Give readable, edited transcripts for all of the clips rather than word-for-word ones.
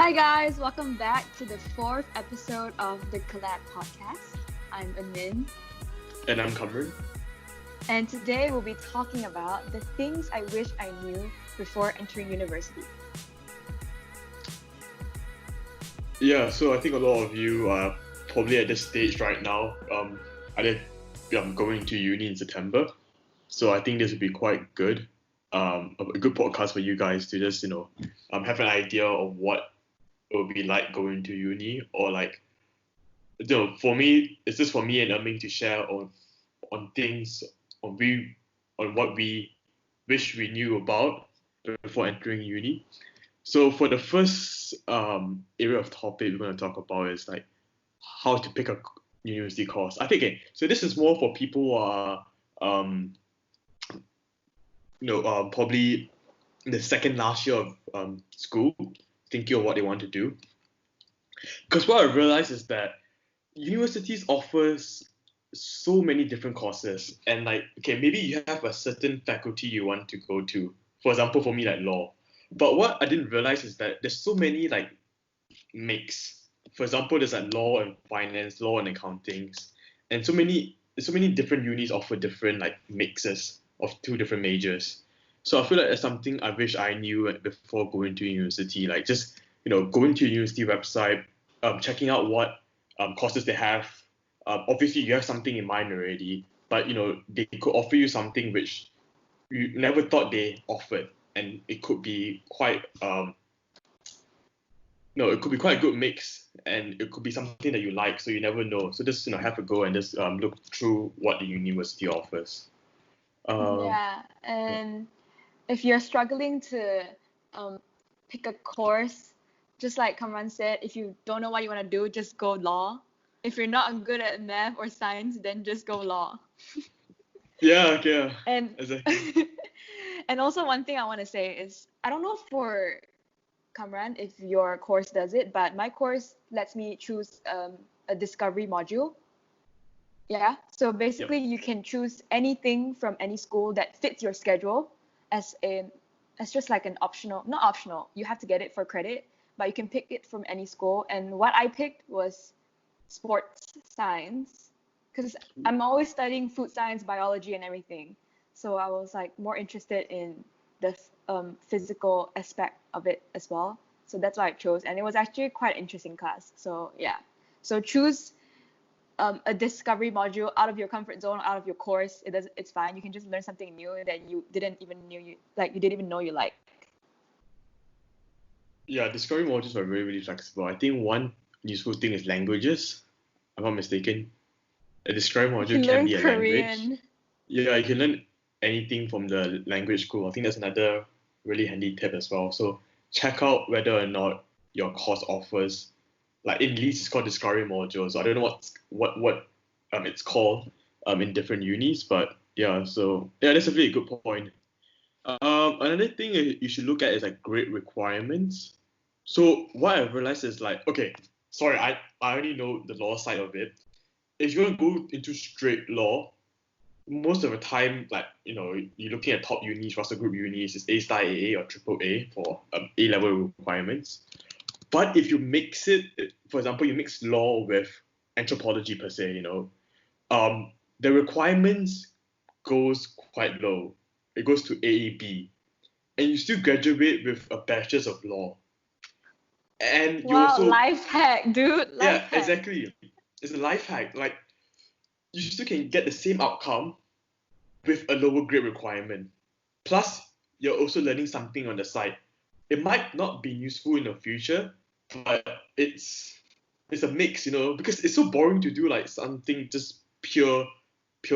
Hi guys, welcome back to the fourth episode of the .collab.podcast. I'm Amin, And I'm Kamran. and today we'll be talking about the things I wish I knew before entering university. Yeah, so I think a lot of you are probably at this stage right now. I'm going to uni in September, so I think this would be quite good. A good podcast for you guys to just have an idea of what it would be like going to uni, or like for me, it's just for me and Aming to share on things on what we wish we knew about before entering uni. So for the first area of topic we're going to talk about is like how to pick a university course. I think so this is more for people who are probably in the second last year of school, thinking of what they want to do. Because what I realized is that universities offers so many different courses, and maybe you have a certain faculty you want to go to. For example, for me, like law. But what I didn't realize is that there's so many mix. For example, there's like law and finance, law and accounting, and so many different unis offer different mixes of two different majors. So I feel like that's something I wish I knew before going to university. Like just going to a university website, checking out what courses they have. Obviously, you have something in mind already, but they could offer you something which you never thought they offered, and it could be quite it could be quite a good mix, and it could be something that you like, so you never know. So just have a go and just look through what the university offers. Yeah, and if you're struggling to pick a course, just like Kamran said, if you don't know what you want to do, just go law. If you're not good at math or science, then just go law. Yeah, And exactly. and also one thing I want to say is, I don't know for Kamran if your course does it, but my course lets me choose a discovery module. Yeah, so basically you can choose anything from any school that fits your schedule as just like an optional, not optional, you have to get it for credit, but you can pick it from any school. And what I picked was sports science, because I'm always studying food science, biology, and everything. So I was more interested in the physical aspect of it as well. So that's why I chose, and it was actually quite an interesting class. So yeah, so choose a discovery module out of your comfort zone, out of your course. It's fine. You can just learn something new that you didn't even know you like. Yeah, discovery modules are really, really flexible. I think one useful thing is languages. I'm not mistaken. A discovery You module can can learn be a language. Korean. Yeah, you can learn anything from the language school. I think that's another really handy tip as well. So check out whether or not your course offers, like in Leeds it's called discovery module. So I don't know what it's called in different unis, but yeah. So yeah, that's a really good point. Another thing you should look at is grade requirements. So what I realized is okay, sorry, I already know the law side of it. If you're gonna go into straight law, most of the time, you're looking at top unis, Russell Group unis, it's A star AA or triple A for A level requirements. But if you mix it, for example, you mix law with anthropology per se, the requirements goes quite low. It goes to AAB, and you still graduate with a bachelor's of law. And you Wow, also, life hack, dude. Life yeah, hack. exactly. It's a life hack. Like you still can get the same outcome with a lower grade requirement. Plus, you're also learning something on the side. It might not be useful in the future, but it's a mix, because it's so boring to do something just pure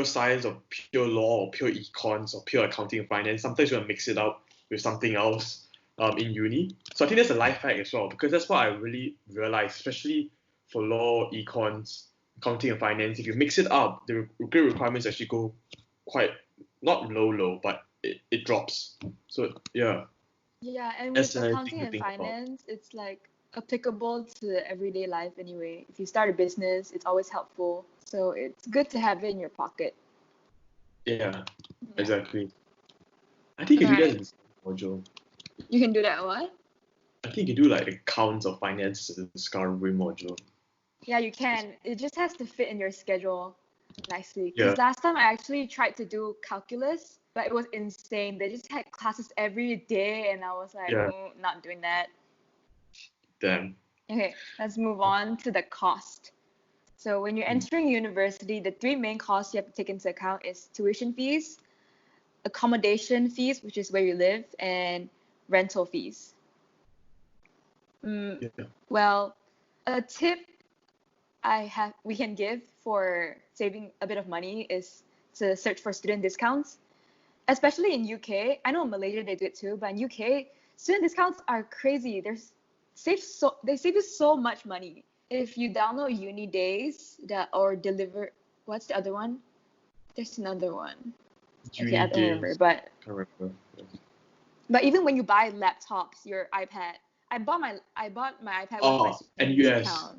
science or pure law or pure econs or pure accounting and finance. Sometimes you want to mix it up with something else in uni. So I think that's a life hack as well, because that's what I really realized, especially for law, econs, accounting and finance. If you mix it up, the grade requirements actually go quite not low, but it drops. So yeah, Yeah, and with that's another thing accounting to and think about. finance, it's applicable to everyday life anyway. If you start a business, it's always helpful. So it's good to have it in your pocket. Yeah, Yeah. exactly. I think you All can do that right. in the module. You can do that what? I think you do like accounts or finance as a discovery module. Yeah, you can. It just has to fit in your schedule nicely. Yeah. Because last time I actually tried to do calculus, but it was insane. They just had classes every day, and I was like, Yeah. not doing that. Damn. Okay, let's move on to the cost. So when you're entering university, the three main costs you have to take into account is tuition fees, accommodation fees, which is where you live, and rental fees. Yeah. Well, a tip we can give for saving a bit of money is to search for student discounts, especially in UK. I know in Malaysia they do it too, but in UK, student discounts are crazy. They save you so much money. If you download Uni Days or Deliver, what's the other one? There's another one. Okay, I don't remember, but Can't remember. but even when you buy laptops, your iPad, I bought my iPad with my student NUS. discount.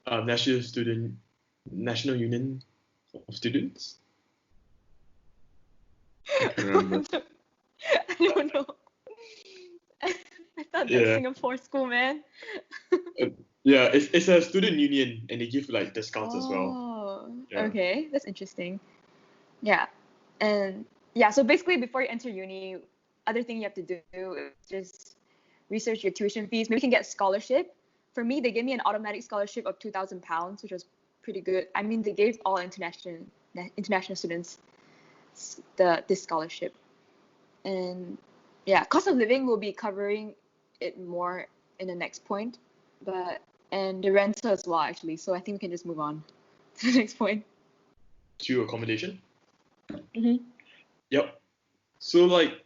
Oh, NUS. National Union of Students. I can't remember. I don't know. I thought that's Singapore school, man. Yeah, it's a student union and they give like discounts as well. Oh, Yeah. okay, that's interesting. Yeah, and yeah, so basically before you enter uni, other thing you have to do is just research your tuition fees. Maybe you can get a scholarship. For me, they gave me an automatic scholarship of £2,000, which was pretty good. I mean, they gave all international students this scholarship. And yeah, cost of living will be covering it more in the next point, and the rental as well actually. So I think we can just move on to the next point. To accommodation. Mm-hmm. Yep. So like,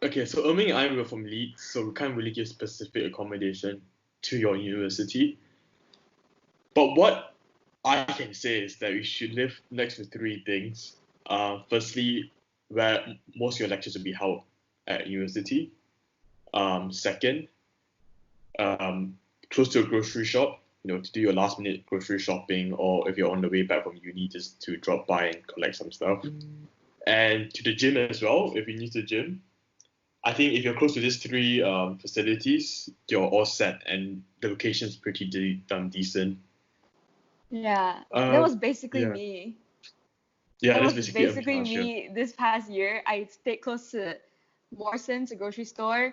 okay, so Erming and I were from Leeds, so we can't really give specific accommodation to your university. But what I can say is that we should live next to three things. Firstly, where most of your lectures will be held at university. Second, close to a grocery shop, to do your last minute grocery shopping, or if you're on the way back from uni, just to drop by and collect some stuff. And to the gym as well, if you need the gym. I think if you're close to these three facilities, you're all set, and the location is pretty decent. Yeah, that was basically yeah. me. Yeah, that that's was basically me this past year. I stayed close to Morrison's, a grocery store.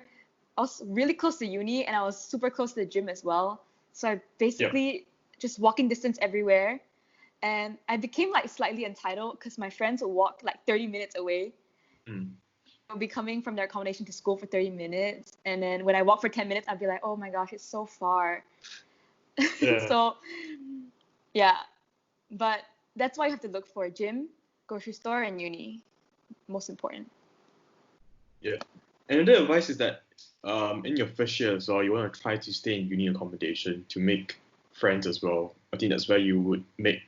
I was really close to uni, and I was super close to the gym as well. So I basically just walking distance everywhere. And I became like slightly entitled because my friends would walk like 30 minutes away. They'll be coming from their accommodation to school for 30 minutes. And then when I walk for 10 minutes, I'd be like, oh my gosh, it's so far. Yeah. So, yeah. But that's why you have to look for a gym, grocery store, and uni. Most important. Yeah. And the advice is that in your first year as well, you want to try to stay in uni accommodation to make friends as well. I think that's where you would make.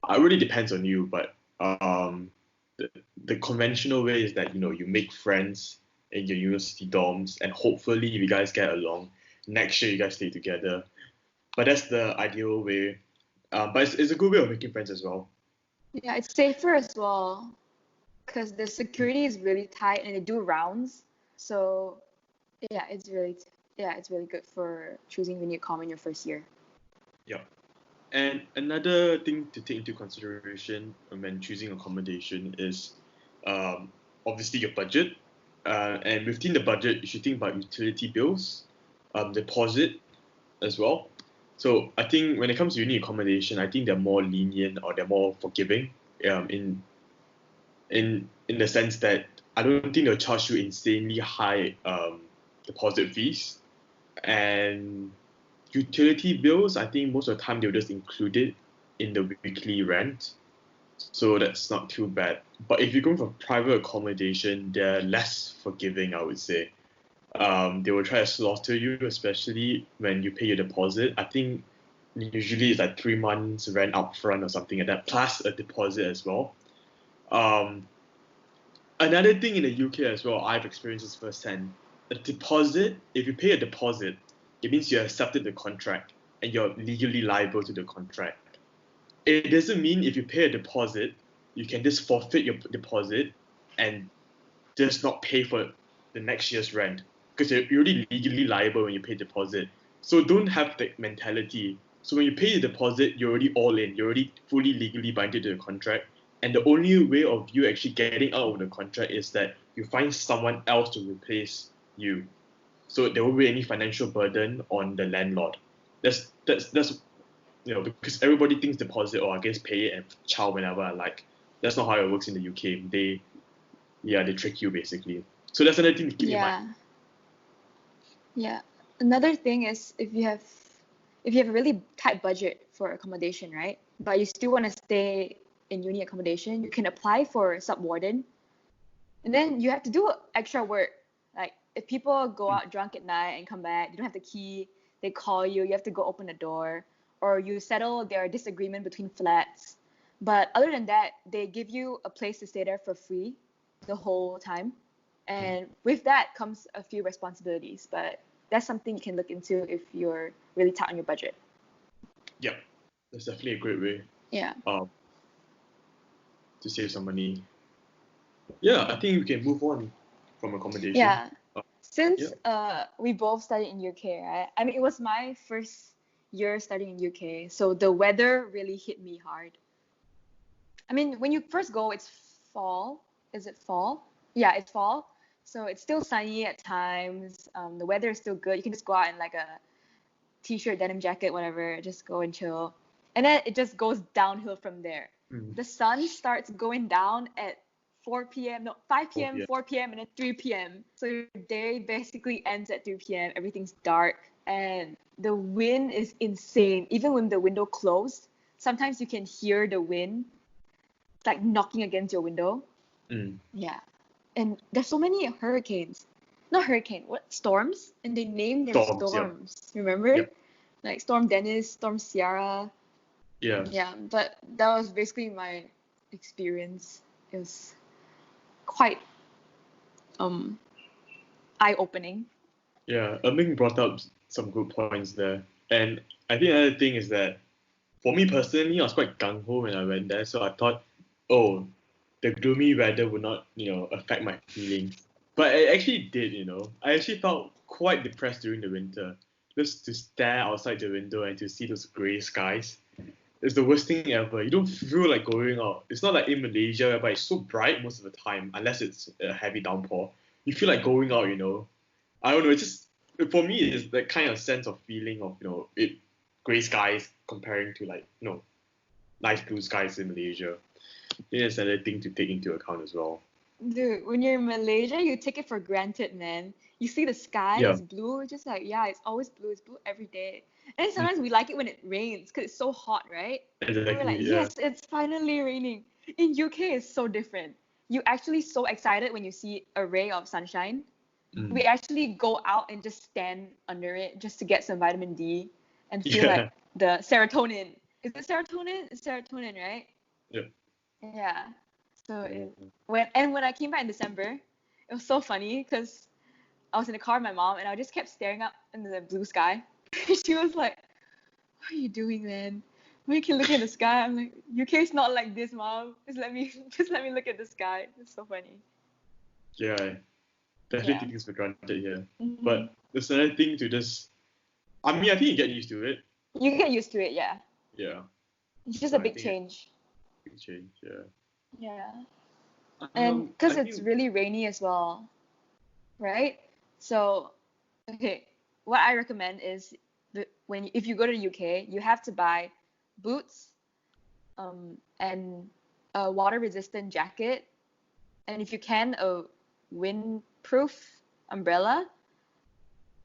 It really depends on you, but the conventional way is that you make friends in your university dorms, and hopefully if you guys get along, next year you guys stay together. But that's the ideal way. But it's a good way of making friends as well. Yeah, it's safer as well because the security is really tight and they do rounds. So yeah, it's really good for choosing uni comm in your first year. Yeah. And another thing to take into consideration when choosing accommodation is obviously your budget. And within the budget, you should think about utility bills, deposit as well. So I think when it comes to uni accommodation, I think they're more lenient or they're more forgiving in the sense that I don't think they'll charge you insanely high deposit fees. And utility bills, I think most of the time they'll just include it in the weekly rent. So that's not too bad. But if you're going for private accommodation, they're less forgiving, I would say. They will try to slaughter you, especially when you pay your deposit. I think usually it's like 3 months rent upfront or something like that, plus a deposit as well. Another thing in the UK as well, I've experienced this firsthand. A deposit, if you pay a deposit, it means you accepted the contract and you're legally liable to the contract. It doesn't mean if you pay a deposit, you can just forfeit your deposit and just not pay for the next year's rent, because you're already legally liable when you pay deposit. So don't have that mentality. So when you pay the deposit, you're already all in. You're already fully legally binded to the contract. And the only way of you actually getting out of the contract is that you find someone else to replace you. So there won't be any financial burden on the landlord. That's because everybody thinks deposit, or I guess pay it and chow whenever I like. That's not how it works in the UK. They trick you basically. So that's another thing to keep in mind. Yeah. Another thing is if you have a really tight budget for accommodation, right? But you still want to stay in uni accommodation, you can apply for subwarden. And then you have to do extra work. Like if people go out drunk at night and come back, you don't have the key, they call you, you have to go open the door, or you settle their disagreement between flats. But other than that, they give you a place to stay there for free the whole time. And with that comes a few responsibilities, but that's something you can look into if you're really tight on your budget. Yeah, that's definitely a great way. Yeah. To save some money. Yeah, I think we can move on from accommodation. Yeah. Since we both studied in UK, right? I mean, it was my first year studying in UK, so the weather really hit me hard. I mean, when you first go, it's fall. Is it fall? Yeah, it's fall. So it's still sunny at times. The weather is still good. You can just go out in like a t-shirt, denim jacket, whatever. Just go and chill. And then it just goes downhill from there. The sun starts going down at 5 p.m., 4 p.m., and then 3 p.m. So your day basically ends at 3 p.m. Everything's dark. And the wind is insane. Even when the window closed, sometimes you can hear the wind like knocking against your window. Yeah. And there's so many storms, and they name their storms. Remember? Yep. Like Storm Dennis, Storm Ciara. Yeah, but that was basically my experience. It was quite eye-opening. Yeah, Ming brought up some good points there. And I think another thing is that for me personally, I was quite gung-ho when I went there. So I thought, the gloomy weather would not, affect my feelings. But it actually did, I actually felt quite depressed during the winter. Just to stare outside the window and to see those grey skies. It's the worst thing ever. You don't feel like going out. It's not like in Malaysia whereby it's so bright most of the time, unless it's a heavy downpour. You feel like going out, I don't know, it's just, for me, it's that kind of sense of feeling of, grey skies comparing to like, nice blue skies in Malaysia. I think that's another thing to take into account as well. Dude, when you're in Malaysia, you take it for granted, man. You see the sky is blue, it's just like, it's always blue. It's blue every day. And then sometimes we like it when it rains because it's so hot, right? Exactly, and we're like, yes, it's finally raining. In UK, it's so different. You're actually so excited when you see a ray of sunshine. We actually go out and just stand under it just to get some vitamin D and feel like the serotonin. Is it serotonin? It's serotonin, right? Yep. Yeah. So when I came back in December, it was so funny because I was in the car with my mom and I just kept staring up into the blue sky. She was like, "What are you doing, man? We can look at the sky." I'm like, "UK's not like this, mom. Just let me look at the sky." It's so funny. Yeah, definitely take things for granted here. But there's another thing to just, I think you get used to it. You get used to it, yeah. Yeah. It's just a big change. Big change, yeah. Yeah. And because it's really rainy as well, right? So, okay, what I recommend is if you go to the UK, you have to buy boots, and a water-resistant jacket, and if you can, a windproof umbrella.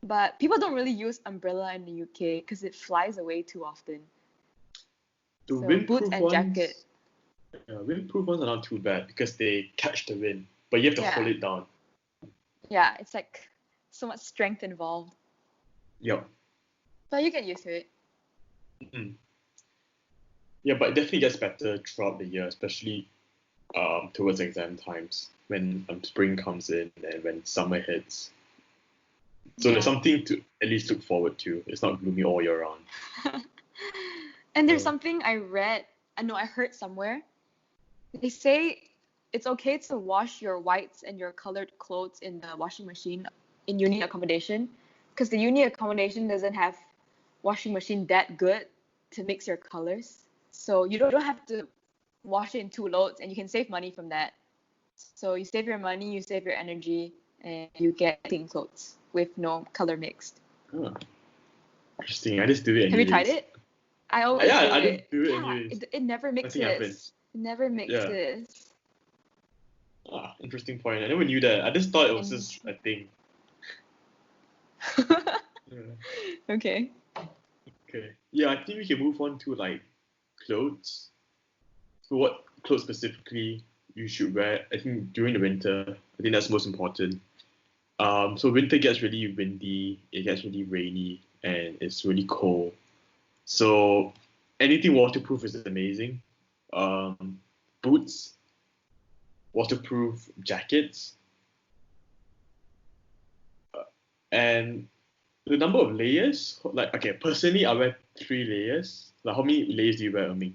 But people don't really use umbrella in the UK because it flies away too often. So boots and jacket. Windproof ones are not too bad because they catch the wind, but you have to hold it down. Yeah, it's like so much strength involved. Yep. But you get used to it. Yeah, but it definitely gets better throughout the year, especially towards exam times when spring comes in and when summer hits. So there's something to at least look forward to. It's not gloomy all year round. And there's something I heard somewhere. They say it's okay to wash your whites and your colored clothes in the washing machine in uni accommodation, because the uni accommodation doesn't have washing machine that good to mix your colors. So you don't have to wash it in two loads, and you can save money from that. So you save your money, you save your energy, and you get clean clothes with no color mixed. Oh, interesting. I just do it Have you anyways. tried it? I always Yeah, do I it. just do it Yeah, anyways. it never Nothing happens. mixes. It never mixes. Interesting point. I never knew that. I just thought it was And just a thing. Yeah. okay. Okay. Yeah, I think we can move on to like clothes. So what clothes specifically you should wear? I think during the winter, I think that's most important. So winter gets really windy, it gets really rainy, and it's really cold. So anything waterproof is amazing. Boots, waterproof jackets, and the number of layers. Like, okay, personally, I wear 3 layers. Like, how many layers do you wear, Amy?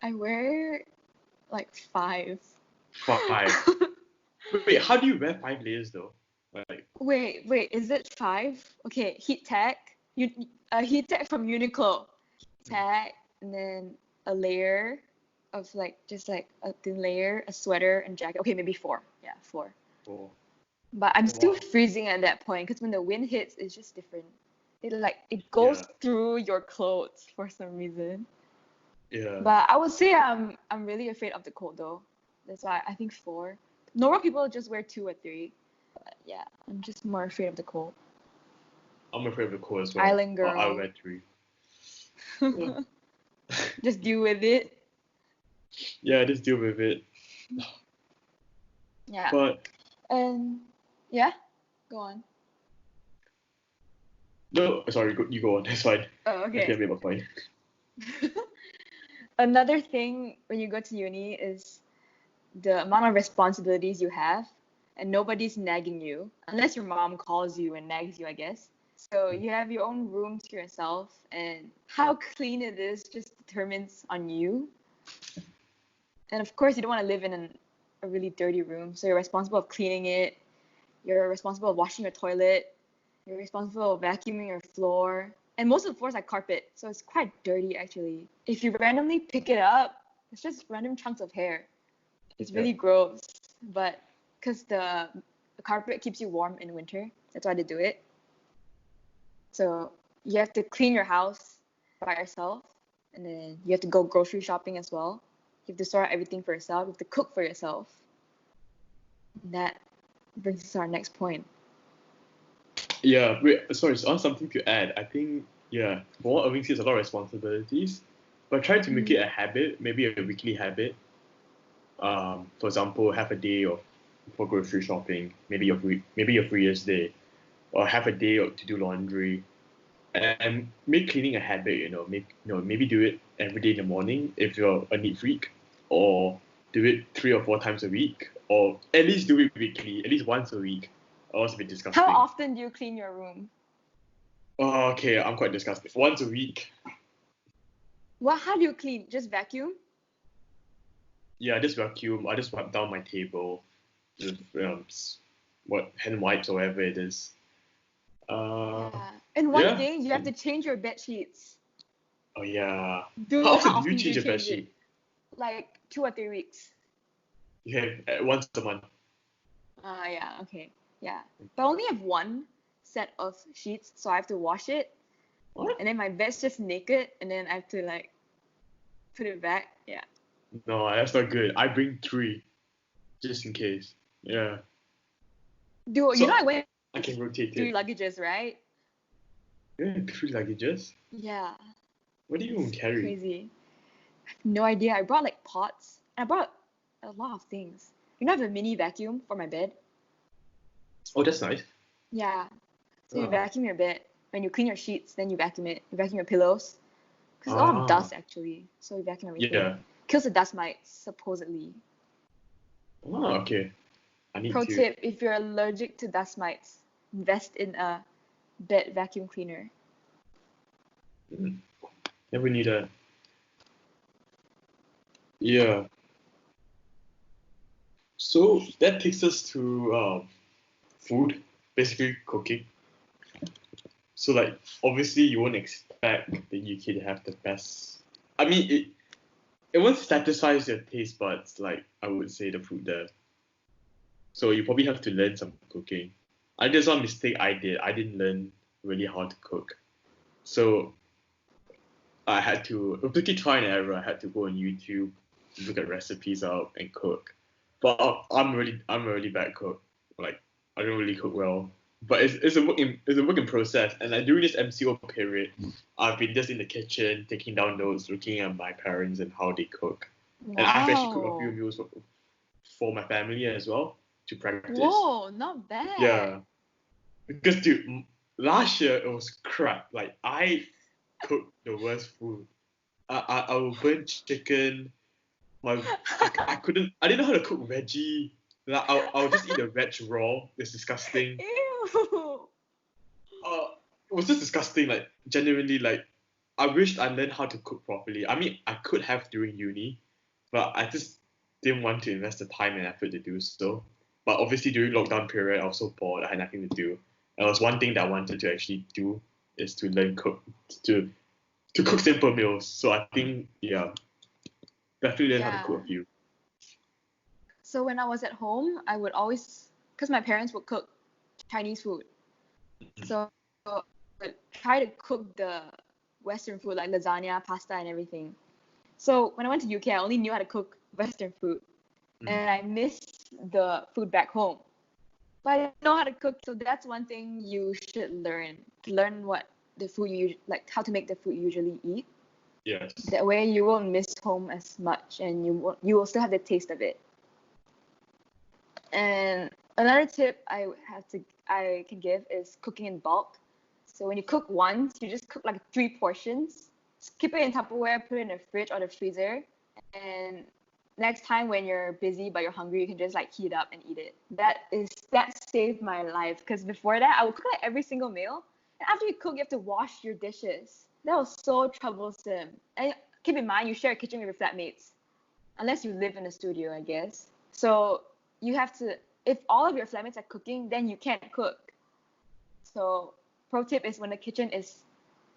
I wear like 5. 5. Wait, how do you wear 5 layers though? Like, Wait, is it 5? Okay, heat tech. Heat tech from Uniqlo. Heat tech, and then a layer of like just like a thin layer, a sweater and jacket. Okay, maybe 4. Yeah, 4. oh, But I'm still wow. freezing at that point because when the wind hits, it's just different. It goes Yeah, through your clothes for some reason. yeah. But I would say I'm really afraid of the cold though. That's why I think 4. Normal people just wear 2 or 3. But yeah, I'm just more afraid of the cold. I'm afraid of the cold as well. Island I girl. wear 3. Yeah, Just deal with it. yeah, just deal with it. Yeah. But And yeah, go on. no, sorry, you go on. That's fine. Oh, I okay. can't be fine. Another thing when you go to uni is the amount of responsibilities you have, and nobody's nagging you unless your mom calls you and nags you, I guess. So you have your own room to yourself, and how clean it is just determines on you. And of course, you don't want to live in a really dirty room, so you're responsible of cleaning it. You're responsible of washing your toilet. You're responsible of vacuuming your floor. And most of the floors are carpet, so it's quite dirty actually. If you randomly pick it up, it's just random chunks of hair. It's Yeah. really gross, but because the carpet keeps you warm in winter, that's why they do it. So you have to clean your house by yourself, and then you have to go grocery shopping as well. You have to sort out everything for yourself. You have to cook for yourself. And that brings us to our next point. Yeah, wait, sorry, so I have something to add. I think, yeah, for what Irving says, a lot of responsibilities, but try to make it a habit, maybe a weekly habit. For example, have a day of for grocery shopping, maybe your free day, or have a day to do laundry, and make cleaning a habit. Maybe do it every day in the morning if you're a neat freak, or do it 3 or 4 times a week, or at least do it weekly, at least once a week. Or else it'll be disgusting. How often do you clean your room? Oh, okay, I'm quite disgusted. Once a week. Well, how do you clean? Just vacuum? Yeah, I just vacuum. I just wipe down my table with what hand wipes or whatever it is. Yeah. And one Yeah. thing, you have to change your bed sheets. Oh yeah. Dude, How how often do you often do change you your bed change it? sheet? Like 2 or 3 weeks. Yeah, once a month. Yeah, okay. Yeah. But I only have one set of sheets, so I have to wash it. What? And then my bed's just naked, and then I have to like put it back. Yeah. No, that's not good. I bring 3 just in case. Yeah. Dude, So I went I can rotate 3 it. luggages, right? Yeah, 3 luggages. Yeah. What do you even It's carry? crazy. I have no idea. I brought like pots. I brought a lot of things. I have a mini vacuum for my bed. Oh, that's nice. Yeah. So you Oh. vacuum your bed. When you clean your sheets, then you vacuum it. You vacuum your pillows. Because a lot of dust actually. So you vacuum everything. Yeah. Kills the dust mites, supposedly. Oh, okay. I need Pro to. tip, if you're allergic to dust mites, invest in a bed vacuum cleaner. Never knew that. Yeah. So that takes us to food, basically cooking. So like obviously you won't expect the UK to have the best. I mean it won't satisfy your taste buds like I would say the food there. So you probably have to learn some cooking. I There's one mistake I did. I didn't learn really how to cook. So I had to basically try and error. I had to go on YouTube, look at recipes out and cook. But I'm a really bad cook. Like I don't really cook well. But it's a work in process. And like during this MCO period, I've been just in the kitchen, taking down notes, looking at my parents and how they cook. And I've actually cooked a few Wow. meals for my family as well to practice. Whoa, not bad. Yeah, because dude, last year it was crap. Like I cooked the worst food. I will burn chicken. I didn't know how to cook veggie. Like, I'll just eat the veg raw. It's disgusting. Ew. Uh, it was just disgusting. Like genuinely, like I wished I learned how to cook properly. I mean, I could have during uni, but I just didn't want to invest the time and effort to do so. But obviously during lockdown period, I was so bored. I had nothing to do. And it was one thing that I wanted to actually do is to learn to to cook simple meals. So I think yeah, definitely learn how to Yeah. cook a few. So when I was at home, I would always, because my parents would cook Chinese food. So I would try to cook the Western food like lasagna, pasta, and everything. So when I went to UK, I only knew how to cook Western food, and I missed the food back home. But I didn't know how to cook, so that's one thing you should learn. To learn what the food like how to make the food you usually eat. Yes. That way you won't miss home as much, and you will still have the taste of it. And another tip I can give is cooking in bulk. So when you cook once, you just cook like 3 portions. Keep it in Tupperware, put it in the fridge or the freezer, and next time when you're busy but you're hungry, you can just like heat up and eat it. That saved my life because before that I would cook like every single meal, and after you cook, you have to wash your dishes. That was so troublesome. And keep in mind, you share a kitchen with your flatmates, unless you live in a studio, I guess. So you have to, if all of your flatmates are cooking, then you can't cook. So pro tip is when the kitchen is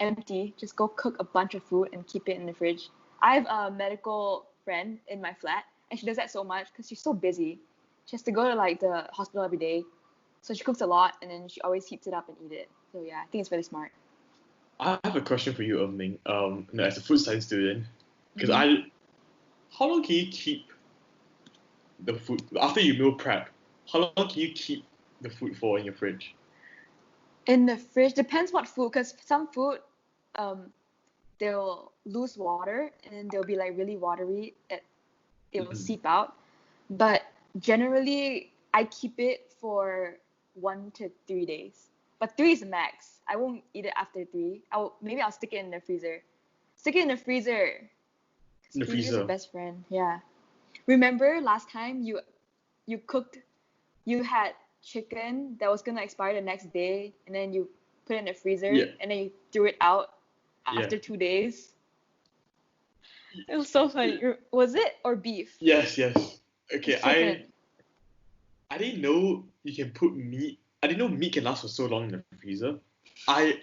empty, just go cook a bunch of food and keep it in the fridge. I have a medical friend in my flat, and she does that so much because she's so busy. She has to go to like the hospital every day, so she cooks a lot and then she always heats it up and eat it. So yeah, I think it's really smart. I have a question for you, Ming. As a food science student, because Mhm. how long can you keep the food after you meal prep? How long can you keep the food for in your fridge? In the fridge depends what food, because some food, um, they'll lose water and then they'll be like really watery. It will Mhm. seep out. But generally, I keep it for 1 to 3 days. But three is the max. I won't eat it after three. Maybe I'll stick it in the freezer. Stick it in the freezer. In the Freezer is your freezer. best friend. Yeah. Remember last time you cooked, you had chicken that was gonna expire the next day, and then you put it in the freezer, Yeah, and then you threw it out yeah. after 2 days. It was so funny. Was it or beef? Yes, yes. It's Okay, chicken. I didn't know you can put meat. I didn't know meat can last for so long in the freezer. I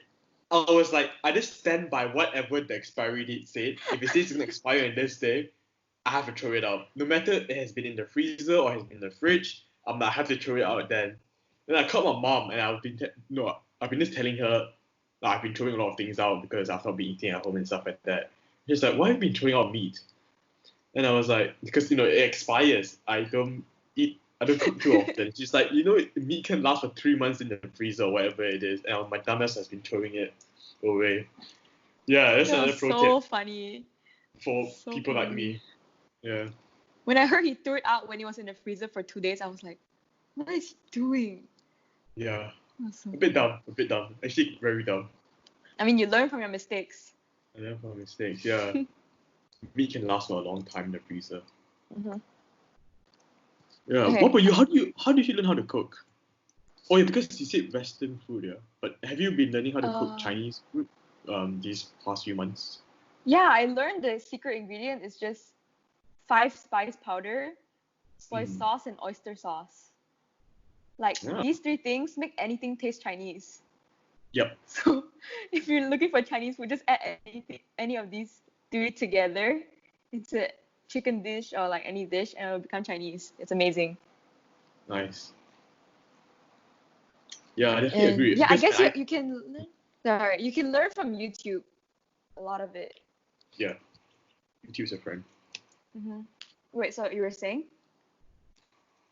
I was like, I just stand by whatever the expiry date said. If it says it's gonna expire in this day, I have to throw it out. No matter it has been in the freezer or has been in the fridge, I have to throw it out then. Then I called my mom and I've been just telling her I've been throwing a lot of things out because I've not been eating at home and stuff like that. She's like, why have you been throwing out meat? And I was like, because it expires. I don't cook too often. She's like, meat can last for 3 months in the freezer or whatever it is. And my dumbass has been throwing it away. Yeah, that's That another was pro tip so funny. for So people like funny. me. Yeah. When I heard he threw it out when he was in the freezer for 2 days, I was like, what is he doing? Yeah. That was so A bit funny. dumb. A bit dumb. Actually, very dumb. I mean, you learn from your mistakes. And then for mistakes, yeah. Meat can last for a long time in the freezer. Hmm. Yeah. What Okay. about you? How did you learn how to cook? Oh yeah, because you said Western food, yeah. But have you been learning how to cook Um, Chinese food these past few months? yeah, I learned the secret ingredient is just 5 spice powder, soy sauce, and oyster sauce. Like Yeah. these three things make anything taste Chinese. Yep. So if you're looking for Chinese food, just add any of these three together into chicken dish or like any dish, and it'll become Chinese. It's amazing. Nice. Yeah, I definitely And agree. yeah, I Because guess you can learn. Sorry, you can learn from YouTube a lot of it. yeah, YouTube's a friend. Mm-hmm. Wait, so you were saying?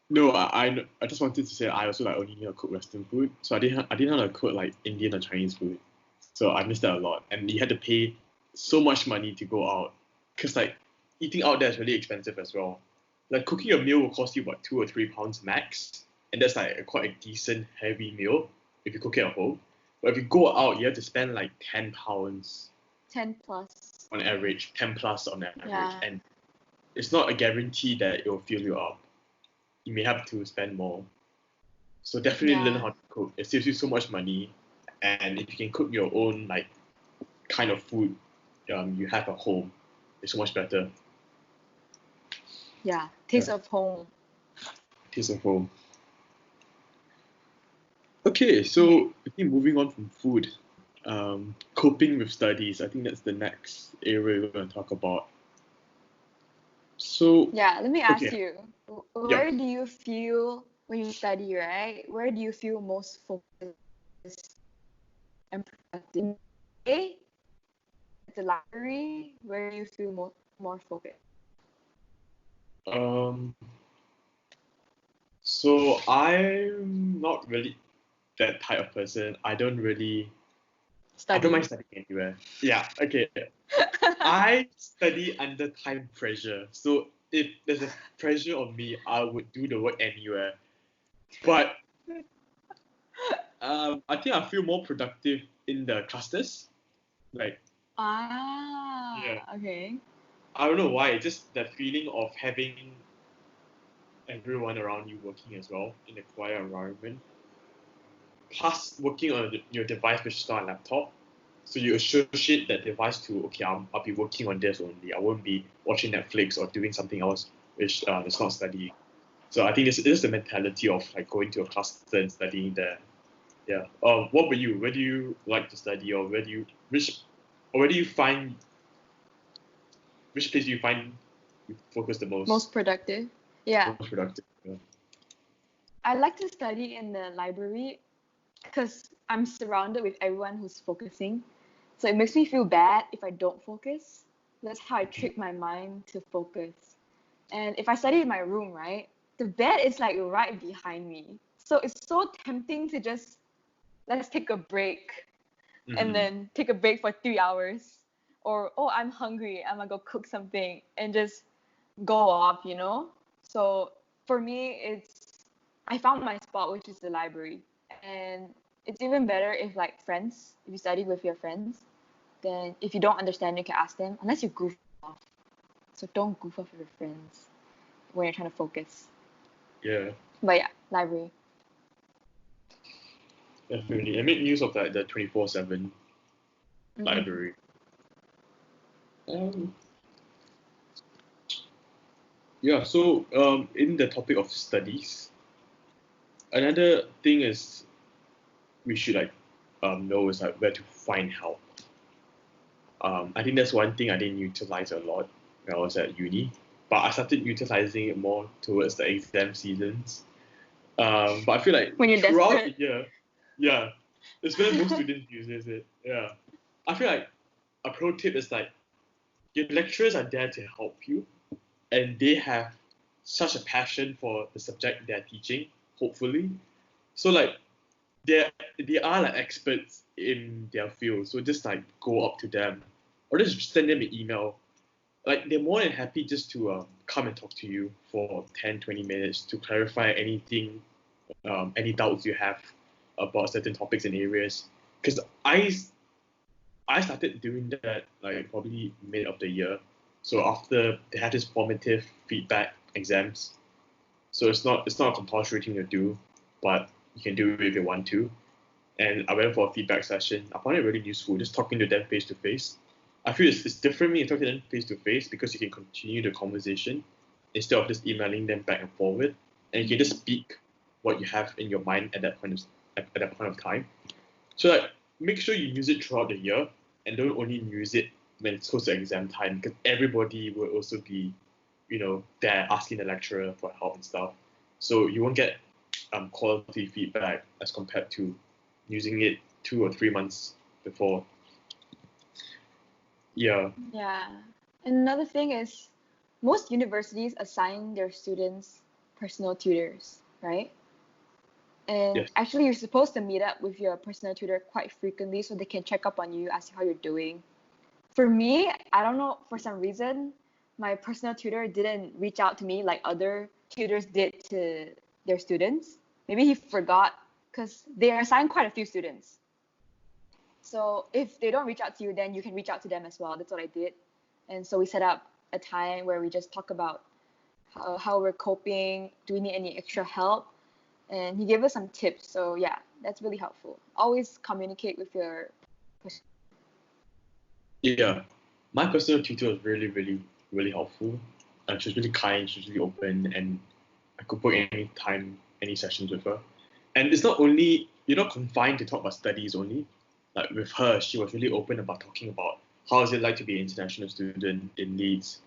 No, I just wanted to say I also like only know how to cook Western food, so I didn't know how to cook like Indian or Chinese food, so I missed that a lot, and you had to pay so much money to go out, cause like eating out there is really expensive as well. Like cooking a meal will cost you about £2 or £3 max, and that's like quite a decent heavy meal if you cook it at home. But if you go out, you have to spend like £10 10 plus. on average, 10 plus on average, Yeah. and it's not a guarantee that it will fill you up. You may have to spend more. So definitely learn how to cook. It saves you so much money, and if you can cook your own like kind of food you have at home, it's so much better. Yeah, taste Yeah. of home. Taste of home. Okay, so I think moving on from food, coping with studies. I think that's the next area we're going to talk about. So Yeah, let me ask okay, you, yep. where do you feel when you study, right? Where do you feel most focused and productive? A, at the library, where do you feel more focused? So I'm not really that type of person. I don't mind studying anywhere. Yeah, okay. I study under time pressure. So if there's a pressure on me, I would do the work anywhere. But I think I feel more productive in the clusters. Like, yeah, Okay. I don't know why. It's just the feeling of having everyone around you working as well in a quiet environment. Plus, working on your device, which is not a laptop. So you associate that device to, okay, I'll be working on this only. I won't be watching Netflix or doing something else which is not studying. So I think this is the mentality of like going to a cluster and studying there. Yeah. What about you? Where do you like to study, or where do you find which place do you find you focus the Most most productive? Yeah. most productive? Yeah. I like to study in the library because I'm surrounded with everyone who's focusing. So it makes me feel bad if I don't focus. That's how I trick my mind to focus. And if I study in my room, right, the bed is like right behind me. So it's so tempting to just let's take a break and Mm-hmm. then take a break for 3 hours. Or, oh, I'm hungry. I'm gonna go cook something and just go off. So for me, I found my spot, which is the library. And it's even better if you study with your friends, then if you don't understand, you can ask them, unless you goof off. So don't goof off with your friends when you're trying to focus. Yeah, But yeah, library. definitely. I make use of like the 24/7 Mm-hmm. library. Um, yeah. So in the topic of studies, another thing is we should like know is like where to find help. I think that's one thing I didn't utilize a lot when I was at uni, but I started utilizing it more towards the exam seasons. But I feel like When you're throughout the desperate. year, yeah, it's where most students uses it. Yeah, I feel like a pro tip is like your lecturers are there to help you, and they have such a passion for the subject they're teaching. Hopefully, so like they are like experts in their field. So just like go up to them, or just send them an email. Like they're more than happy just to come and talk to you for 10-20 minutes to clarify anything, any doubts you have about certain topics and areas. Because I started doing that like probably mid of the year. So after they had this formative feedback exams, so it's not a compulsory thing to do, but you can do it if you want to. And I went for a feedback session. I found it really useful, just talking to them face to face. I feel it's different when you talk to them face to face because you can continue the conversation. instead of just emailing them back and forward, and you can just speak what you have in your mind at that point of time. So like make sure you use it throughout the year and don't only use it when it's close to exam time, because everybody will also be, there asking the lecturer for help and stuff. So you won't get quality feedback as compared to using it 2 or 3 months before. Yeah. Yeah. And another thing is, most universities assign their students personal tutors, right? And Yes. actually, you're supposed to meet up with your personal tutor quite frequently so they can check up on you, ask you how you're doing. For me, I don't know, for some reason, my personal tutor didn't reach out to me like other tutors did to their students. Maybe he forgot, because they assign quite a few students. So if they don't reach out to you, then you can reach out to them as well. That's what I did. And so we set up a time where we just talk about how we're coping, do we need any extra help? And he gave us some tips. So yeah, that's really helpful. Always communicate with your. Yeah. My personal tutor was really, really, really helpful. She was really kind, she was really open, and I could book any time, any sessions with her. And it's not only, you're not confined to talk about studies only. Like with her, she was really open about talking about how is it like to be an international student in Leeds,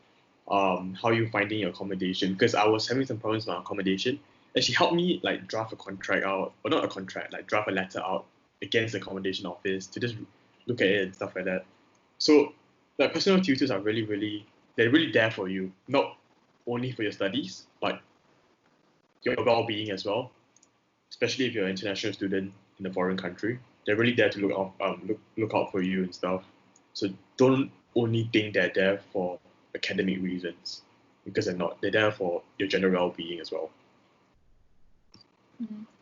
how are you finding your accommodation? Because I was having some problems with my accommodation, and she helped me like draft a contract out, or not a contract, like draft a letter out against the accommodation office to just look at it and stuff like that. So, like personal tutors are really, really, they're really there for you, not only for your studies, but your well-being as well. Especially if you're an international student in a foreign country, they're really there to look out for you and stuff. So don't only think they're there for academic reasons, because they're not. They're there for your general well-being as well.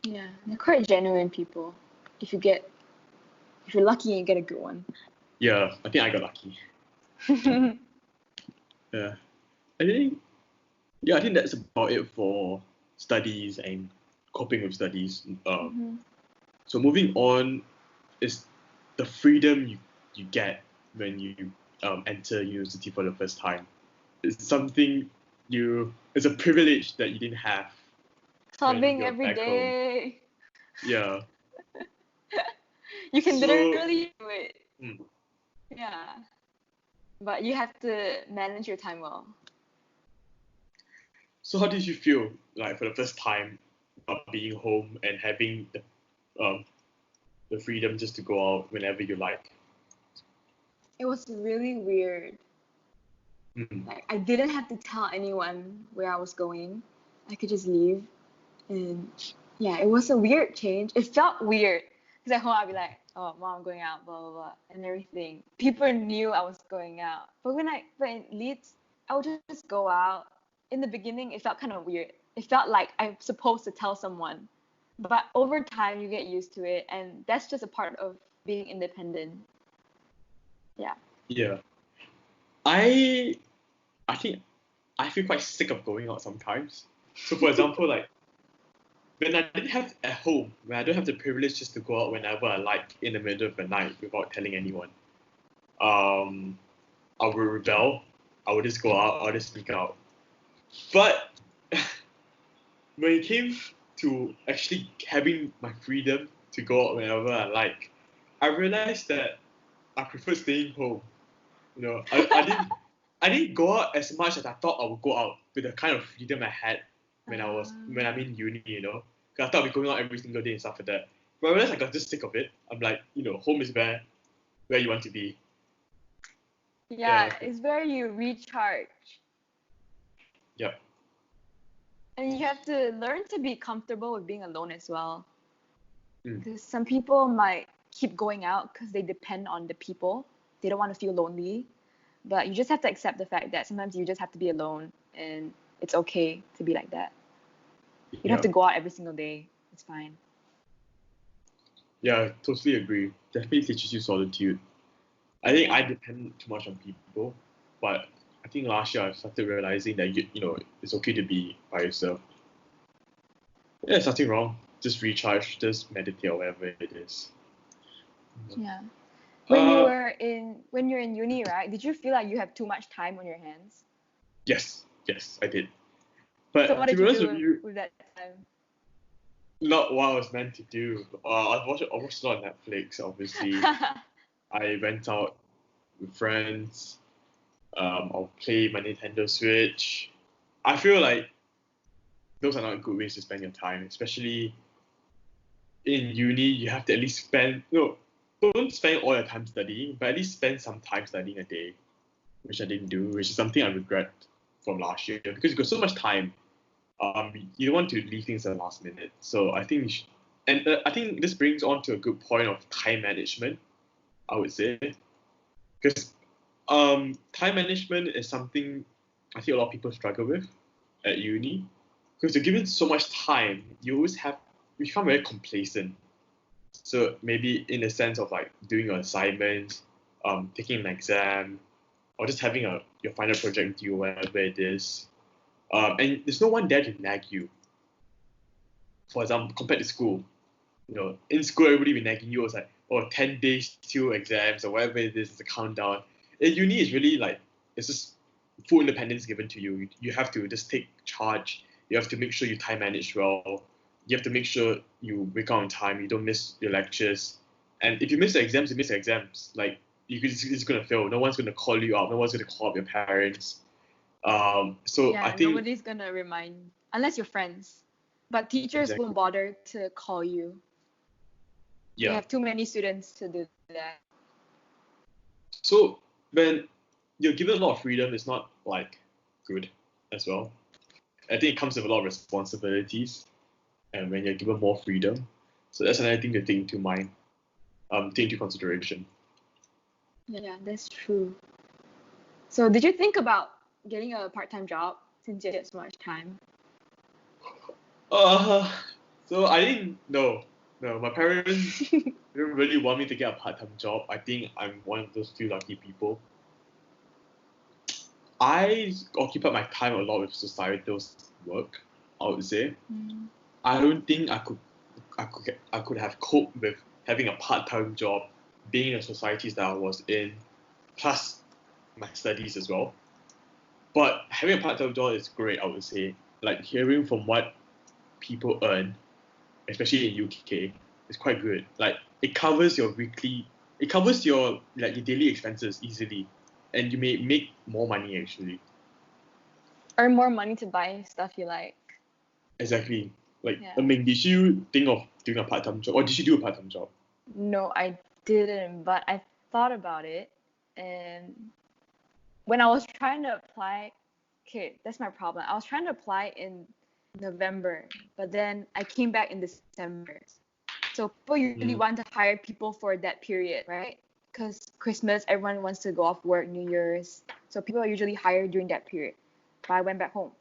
Yeah, they're quite genuine people. If you're lucky, you get a good one. Yeah, I think I got lucky. Yeah, I think I think that's about it for studies and coping with studies. So moving on is the freedom you get when you enter university for the first time. It's something it's a privilege that you didn't have when Clubbing you're every back home. day. Yeah. You can So, literally do it. hmm. Yeah. But you have to manage your time well. So how did you feel like for the first time being home and having the freedom just to go out whenever you like? It was really weird. Mm. Like, I didn't have to tell anyone where I was going. I could just leave. And yeah, it was a weird change. It felt weird. Because at home, I'd be like, oh, mom, I'm going out, blah, blah, blah, and everything. People knew I was going out. But but in Leeds, I would just go out. In the beginning, it felt kind of weird. It felt like I'm supposed to tell someone. But over time, you get used to it. And that's just a part of being independent. Yeah. Yeah. I think I feel quite sick of going out sometimes. So for example, like when I didn't have at home, when I don't have the privilege just to go out whenever I like in the middle of the night without telling anyone, I would rebel. I would just go out. I would just sneak out. But when it came to actually having my freedom to go out whenever I like, I realized that I prefer staying home. I didn't go out as much as I thought I would go out with the kind of freedom I had when I'm in uni. Because I thought I'd be going out every single day and stuff like that. But I realized I got just sick of it. I'm like, home is where you want to be. Yeah, it's where you recharge. Yep. And you have to learn to be comfortable with being alone as well. Mm. Because some people might keep going out because they depend on the people. They don't want to feel lonely. But you just have to accept the fact that sometimes you just have to be alone, and it's okay to be like that. You don't have to go out every single day. It's fine. Yeah, I totally agree. Definitely teaches you solitude. I think I depend too much on people, but I think last year I started realizing that it's okay to be by yourself. Yeah, there's nothing wrong. Just recharge, just meditate or whatever it is. Yeah. When you're in uni, right? Did you feel like you have too much time on your hands? Yes, I did. So But what to did be you honest with do you, with that time? not what I was meant to do. I watched a lot of Netflix, obviously. I went out with friends. I'll play my Nintendo Switch. I feel like those are not good ways to spend your time, especially in uni. You have to at least don't spend all your time studying, but at least spend some time studying a day, which I didn't do, which is something I regret from last year because you got so much time. You don't want to leave things at the last minute. So I think, I think this brings on to a good point of time management, I would say, because time management is something I think a lot of people struggle with at uni, because you're given so much time, you become very complacent. So maybe in the sense of like doing your assignments, taking an exam, or just having your final project due, whatever it is. And there's no one there to nag you. For example, compared to school, in school everybody will be nagging you. It was like, 10 days till exams or whatever it is, the countdown. In uni is really like, it's just full independence given to you. You have to just take charge. You have to make sure you time manage well. You have to make sure you wake up on time. You don't miss your lectures. And if you miss the exams, you miss the exams. Like, it's going to fail. No one's going to call you up. No one's going to call up your parents. So I Yeah, think nobody's gonna remind unless you're friends. But teachers exactly. won't bother to call you. They Yeah. have too many students to do that. So when you're given a lot of freedom, it's not like good as well. I think it comes with a lot of responsibilities, and when you're given more freedom, so that's another thing to take into mind, take into consideration. Yeah, that's true. So did you think about getting a part-time job since you had so much time? So I didn't no, my parents didn't really want me to get a part-time job. I think I'm one of those few lucky people. I occupy my time a lot with societal work, I would say. Mm. I don't think I could have coped with having a part-time job, being in the societies that I was in, plus my studies as well. But having a part-time job is great, I would say. Like hearing from what people earn, especially in UK, is quite good. Like it covers your like your daily expenses easily, and you may make more money actually. Earn more money to buy stuff you like. Exactly. Like, Yeah. I mean, did you think of doing a part-time job, or did you do a part-time job? No, I didn't, but I thought about it, and when I was trying to apply, okay, that's my problem. I was trying to apply in November, but then I came back in December. So people usually Mm. want to hire people for that period, right? Because Christmas, everyone wants to go off work, New Year's. So people are usually hired during that period. But I went back home.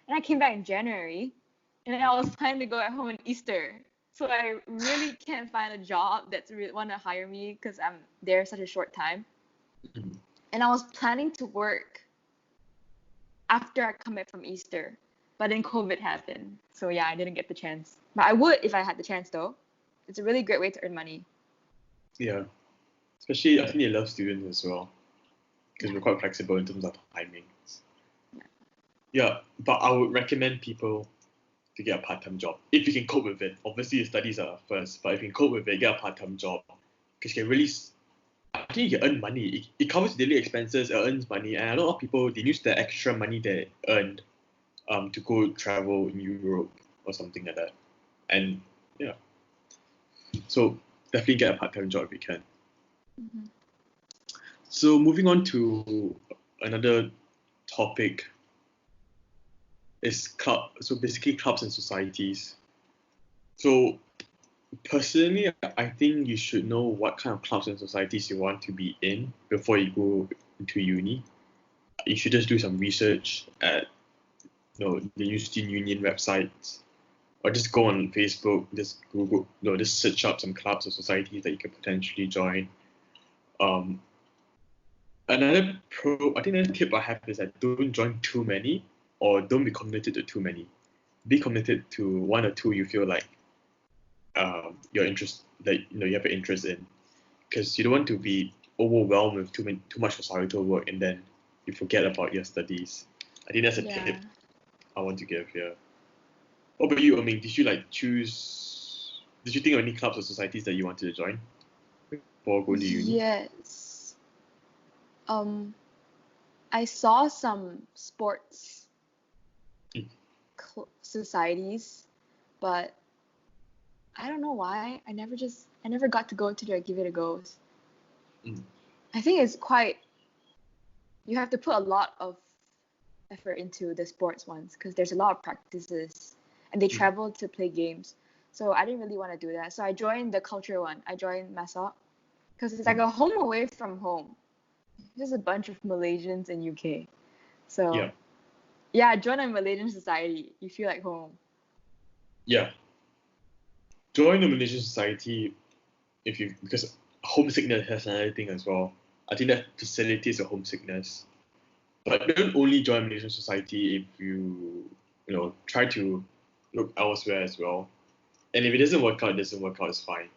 And I came back in January, and then I was planning to go at home in Easter. So I really can't find a job that's really want to hire me because I'm there such a short time. Mm. And I was planning to work after I come back from Easter, but then COVID happened. So yeah, I didn't get the chance. But I would if I had the chance though. It's a really great way to earn money. Yeah. Especially, I think they love students as well, because we're quite flexible in terms of timings. Yeah, but I would recommend people to get a part-time job if you can cope with it. Obviously, your studies are first, but if you can cope with it, get a part-time job because you can really, I think you can earn money. It covers daily expenses, it earns money, and a lot of people they use the extra money they earned to go travel in Europe or something like that. And yeah, so definitely get a part-time job if you can. Mm-hmm. So moving on to another topic is club. So basically clubs and societies. So personally, I think you should know what kind of clubs and societies you want to be in before you go into uni. You should just do some research at the student union websites, or just go on Facebook, just Google, just search up some clubs or societies that you could potentially join. Um, I think another tip I have is that don't join too many, or don't be committed to too many. Be committed to one or two you feel like your interest, that you have an interest in, because you don't want to be overwhelmed with too much societal work and then you forget about your studies. I think that's a tip. I want to give here. What about you, Ming? Did you did you think of any clubs or societies that you wanted to join before going to uni? Yes. I saw some sports Mm. societies, but I don't know why. I never got to go to there, give it a go. Mm. I think it's quite. You have to put a lot of effort into the sports ones because there's a lot of practices and they travel to play games. So I didn't really want to do that. So I joined the culture one. I joined Masok because it's like a home away from home. Just a bunch of Malaysians in UK. So yeah, join a Malaysian society. You feel like home. Yeah. Join the Malaysian society because homesickness has another thing as well. I think that facilitates a homesickness. But don't only join Malaysian society if you try to look elsewhere as well. And if it doesn't work out, it doesn't work out, it's fine.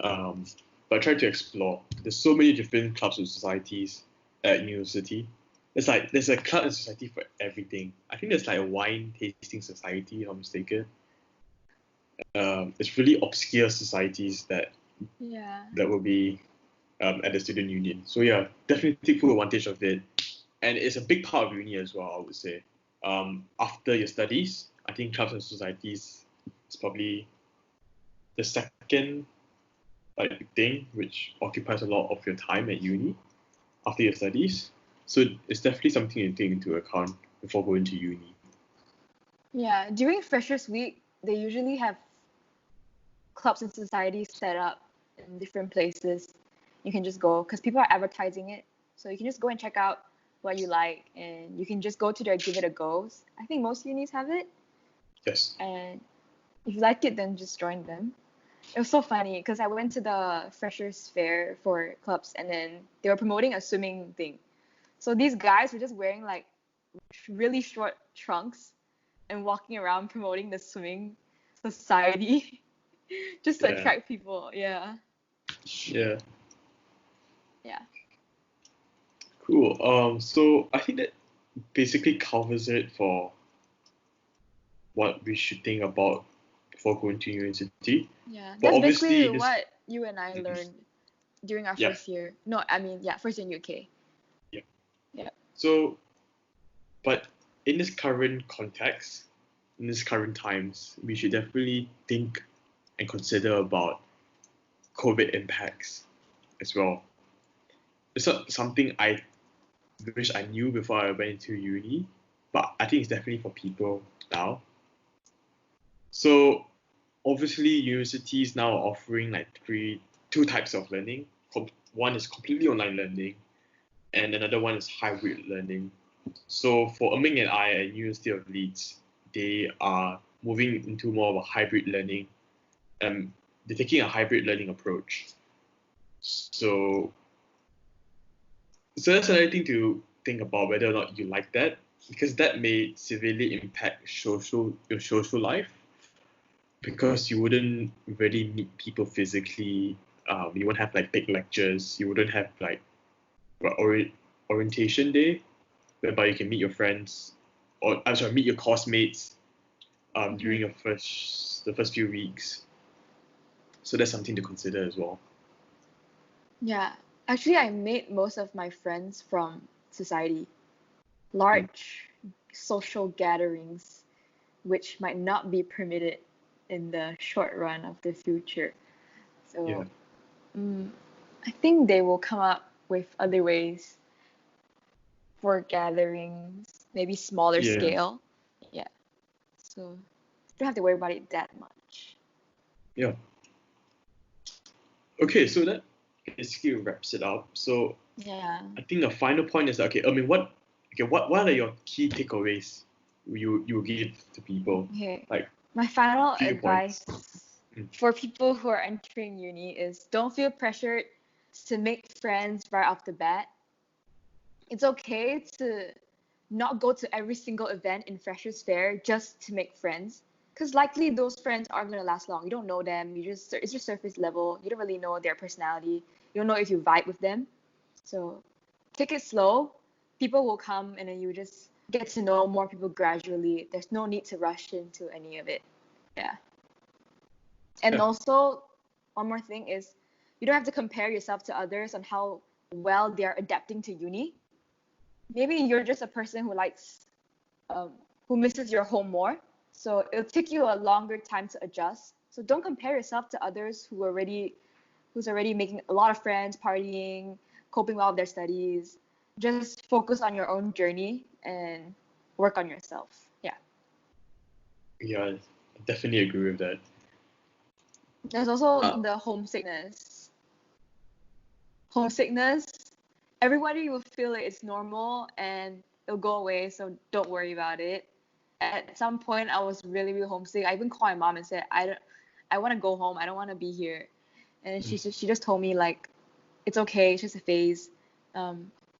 But try to explore. There's so many different clubs and societies at university. It's like there's a club and society for everything. I think there's like a wine tasting society, if I'm mistaken. It's really obscure societies that will be at the student union. So yeah, definitely take full advantage of it. And it's a big part of uni as well, I would say. After your studies, I think clubs and societies is probably the second thing which occupies a lot of your time at uni after your studies. So it's definitely something to take into account before going to uni. Yeah, during Freshers Week, they usually have clubs and societies set up in different places. You can just go because people are advertising it. So you can just go and check out what you like and you can just go to there, give it a go. I think most unis have it. Yes. And if you like it, then just join them. It was so funny because I went to the Freshers Fair for clubs and then they were promoting a swimming thing. So these guys were just wearing like really short trunks and walking around promoting the swimming society just to attract people. Yeah. Yeah. Yeah. Cool. So I think that basically covers it for what we should think about before going to university. Yeah. But That's obviously basically what you and I learned during our Yeah. first year. No, I mean, yeah, first year in UK. Yeah. Yeah. So, but in this current context, in these current times, we should definitely think and consider about COVID impacts as well. It's not something I wish I knew before I went into uni, but I think it's definitely for people now. So obviously universities now are offering like two types of learning. One is completely online learning and another one is hybrid learning. So for Ming and I at University of Leeds, they are moving into more of a hybrid learning. They're taking a hybrid learning approach. So that's another thing to think about whether or not you like that, because that may severely impact your social life, because you wouldn't really meet people physically. You won't have like big lectures. You wouldn't have like orientation day, whereby you can meet your friends, or I'm sorry, meet your course mates during the first few weeks. So that's something to consider as well. Yeah. Actually, I made most of my friends from society. Large social gatherings, which might not be permitted in the short run of the future. So I think they will come up with other ways for gatherings, maybe smaller scale. Yeah. So you don't have to worry about it that much. Yeah. Okay, so that basically wraps it up. So yeah, I think the final point is that, okay, I mean, what are your key takeaways you will give to people? Okay. Like my final few advice points. for people who are entering uni is don't feel pressured to make friends right off the bat. It's okay to not go to every single event in Freshers Fair just to make friends, because likely those friends aren't going to last long. You don't know them. It's just surface level. You don't really know their personality. You don't know if you vibe with them. So take it slow. People will come and then you just get to know more people gradually. There's no need to rush into any of it. Yeah. And also, one more thing is, you don't have to compare yourself to others on how well they are adapting to uni. Maybe you're just a person who likes, who misses your home more. So it'll take you a longer time to adjust. So don't compare yourself to others who's already making a lot of friends, partying, coping well with their studies. Just focus on your own journey and work on yourself. Yeah. Yeah, I definitely agree with that. There's also the homesickness. Everybody will feel it's normal and it'll go away, so don't worry about it. At some point, I was really, really homesick. I even called my mom and said, I want to go home. I don't want to be here. And she just told me, like, it's okay. It's just a phase.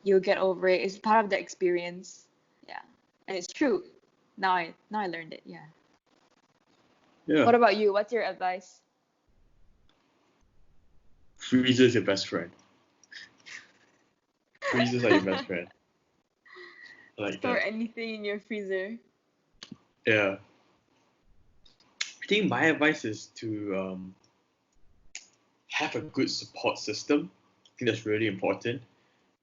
You'll get over it. It's part of the experience. Yeah. And it's true. Now I learned it. Yeah. Yeah. What about you? What's your advice? Freezer's your best friend. Freezers are your best friend. I like Store that. anything in your freezer. Yeah. I think my advice is to have a good support system. I think that's really important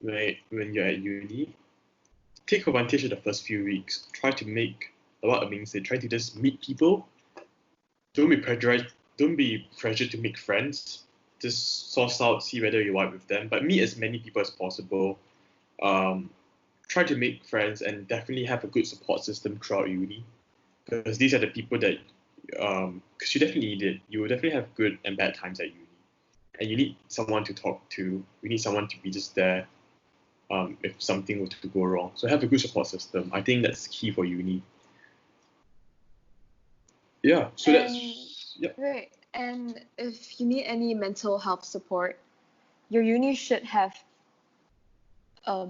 when you're at uni. Take advantage of the first few weeks. Try to make what I mean is try to just meet people. Don't be pressured to make friends. Just source out, see whether you vibe with them. But meet as many people as possible. Try to make friends and definitely have a good support system throughout uni. Because these are the people that, because you definitely need it. You will definitely have good and bad times at uni. And you need someone to talk to. You need someone to be just there if something were to go wrong. So have a good support system. I think that's key for uni. Yeah, so Right. And if you need any mental health support, your uni should have a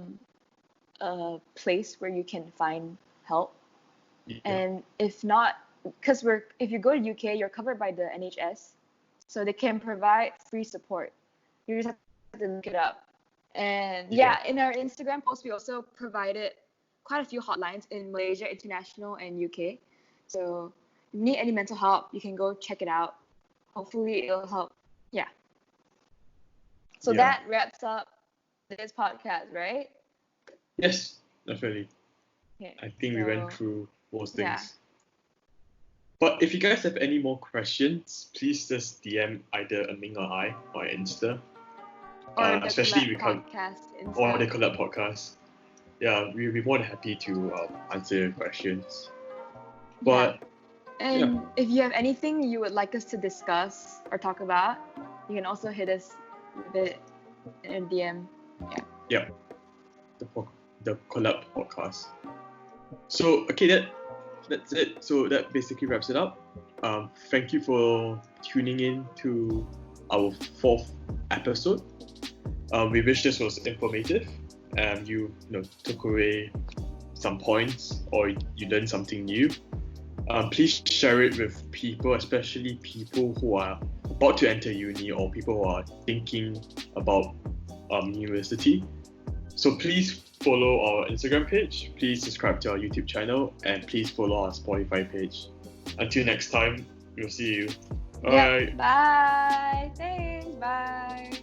place where you can find help. Yeah. And if not, because if you go to UK, you're covered by the NHS, so they can provide free support. You just have to look it up. And in our Instagram post, we also provided quite a few hotlines in Malaysia, international, and UK. So if you need any mental help, you can go check it out. Hopefully it'll help. Yeah. So that wraps up this podcast, right? Yes, definitely. Okay, I think we went through most things. Yeah. But if you guys have any more questions, please just DM either Aming or I on Insta. Or especially the podcast Insta. Or the collab.podcast. Yeah, we'll be more than happy to answer your questions. But and if you have anything you would like us to discuss or talk about, you can also hit us with it in a DM. Yeah. The collab podcast. So okay, that's it. So that basically wraps it up. Thank you for tuning in to our 4th episode. We wish this was informative and you took away some points or you learned something new. Please share it with people, especially people who are about to enter uni or people who are thinking about university. So please follow our Instagram page, please subscribe to our YouTube channel, and please follow our Spotify page. Until next time, we'll see you. Bye. Bye. Thanks. Bye.